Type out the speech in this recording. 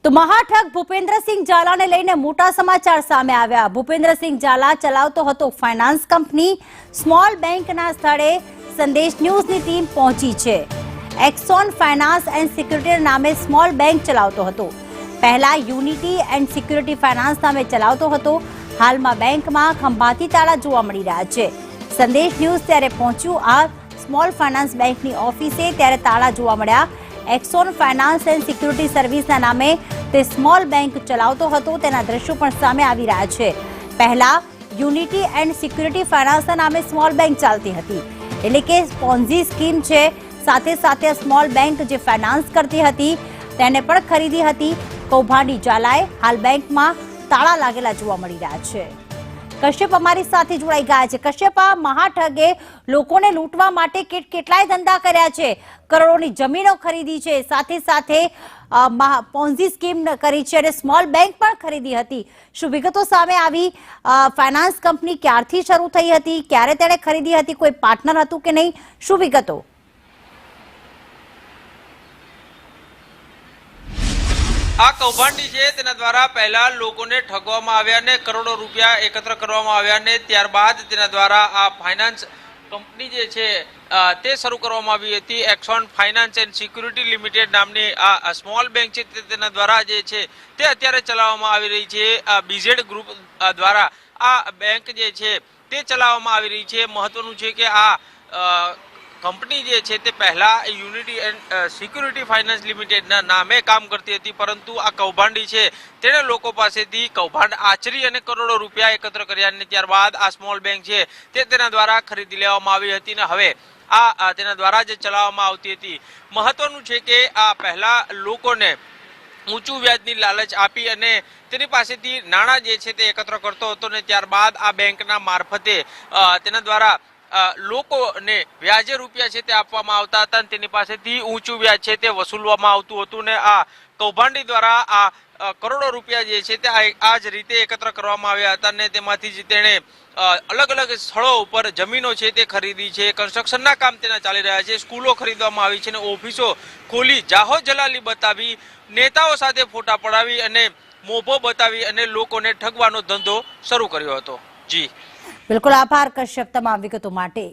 તો મહાઠગ ભૂપેન્દ્રસિંહ ઝાલાને લઈને મોટા સમાચાર સામે આવ્યા। ભૂપેન્દ્રસિંહ ઝાલા ચલાવતો હતો ફાઇનાન્સ કંપની સ્મોલ બેંકના સ્થળે સંદેશ ન્યૂઝની ટીમ પહોંચી છે। એક્સોન ફાઇનાન્સ એન્ડ સિક્યુરિટી નામે સ્મોલ બેંક ચલાવતો હતો। પહેલા યુનિટી એન્ડ સિક્યુરિટી ફાઇનાન્સ નામે ચલાવતો હતો। હાલમાં બેંકમાં ખંભાતી તાળા જોવા મળી રહ્યા છે। સંદેશ ન્યૂઝ ત્યારે પહોંચ્યું આ સ્મોલ ફાઇનાન્સ બેંકની ઓફિસે, ત્યારે તાળા જોવા મળ્યા। एक्सोन फाइनांस एंड सिक्योरिटी सर्विसना नामे ते स्मॉल बैंक चलावतो हतो, तेना दृश्यो पण सामे आवी रह्या छे। पहला यूनिटी एंड सिक्योरिटी फाइनांसना नामे स्मॉल बैंक चालती हती, एटले के पोन्जी स्कीम छे। साथे साथे स्मॉल बैंक जे फाइनांस करती हती तेने पण खरीदी हती। कौभांडी ઝાલાએ हाल बेंकमां ताळा लागेला जोवा मळी रह्या छे। कश्यप अमारी साथे जोड़ाई गया है। कश्यप, आ महाठगे लोकोने लूंटवा माटे કેટલાય धंधा कर्या छे, करोड़ोनी जमीनो खरीदी छे, साथे साथे पोन्जी स्कीम करी छे अने स्मॉल बैंक पण खरीदी हती। शुं विगतो सामे आवी? फाइनांस कंपनी क्यारथी शरू थई हती, क्यारे तेणे खरीदी हती, कोई पार्टनर हतुं के नहीं, शुं विगतो? आ कौभांडी है तेना द्वारा पहला लोकोने ठगवामां आव्या ने करोड़ों रुपया एकत्र करवामां आव्या ने त्यारबाद तेना द्वारा आ फाइनांस कंपनी जे छे ते शरू करवामां आवी हती। एक्सोन फाइनांस एंड सिक्योरिटी लिमिटेड नामनी आ स्मॉल बैंक छे तेना द्वारा जे छे ते अत्यारे चलाववामां आवी रही छे। बीजेड ग्रुप द्वारा आ बैंक जे छे ते चलाववामां आवी रही छे। महत्वनुं छे के आ कंपनी जे छे ते पहला unity and security finance limited ना नामे काम करती हती, परंतु आ कौभांडी छे तेणे लोको पासेथी कौभांड आचरी अने करोड़ों रुपया एकत्र कर्या ने त्यारबाद आ स्मॉल बैंक छे ते तेना द्वारा खरीदी लेवामां आवी हती ने हवे आ तेना द्वारा जे चलाववामां आवती हती। महत्वनुं छे के आ पहला लोकोने ऊंचू व्याजनी लालच आपी अने तेनी पासेथी नाणां जे छे ते एकत्र करतो हतो ने त्यारबाद आ बेंकना मार्फते तेना द्वारा लोकोने व्याजे रुपया छे ते आपवामां आवता हता अने तेनी पासेथी ऊंचू व्याज छे ते वसूलवामां आवतुं हतुं ने आ कौभांडी द्वारा आ करोड़ों रुपया जे छे ते आ ज रीते एकत्र करवामां आव्या हता ने तेमांथी ज तेणे अलग अलग स्थळो उपर जमीनो छे ते खरीदी छे। कन्स्ट्रक्शनना काम तेना चाली रह्या छे। स्कूलो खरीदवामां आवी छे ने ऑफिसो खोली जाहो जलाली बतावी, नेताओ साथे फोटा पडावी अने मोभो बतावी अने लोकोने ठगવાનો धंधो शरू कर्यो हतो। जी बिल्कुल, आभार कश्यप तमाम विगतो माटे।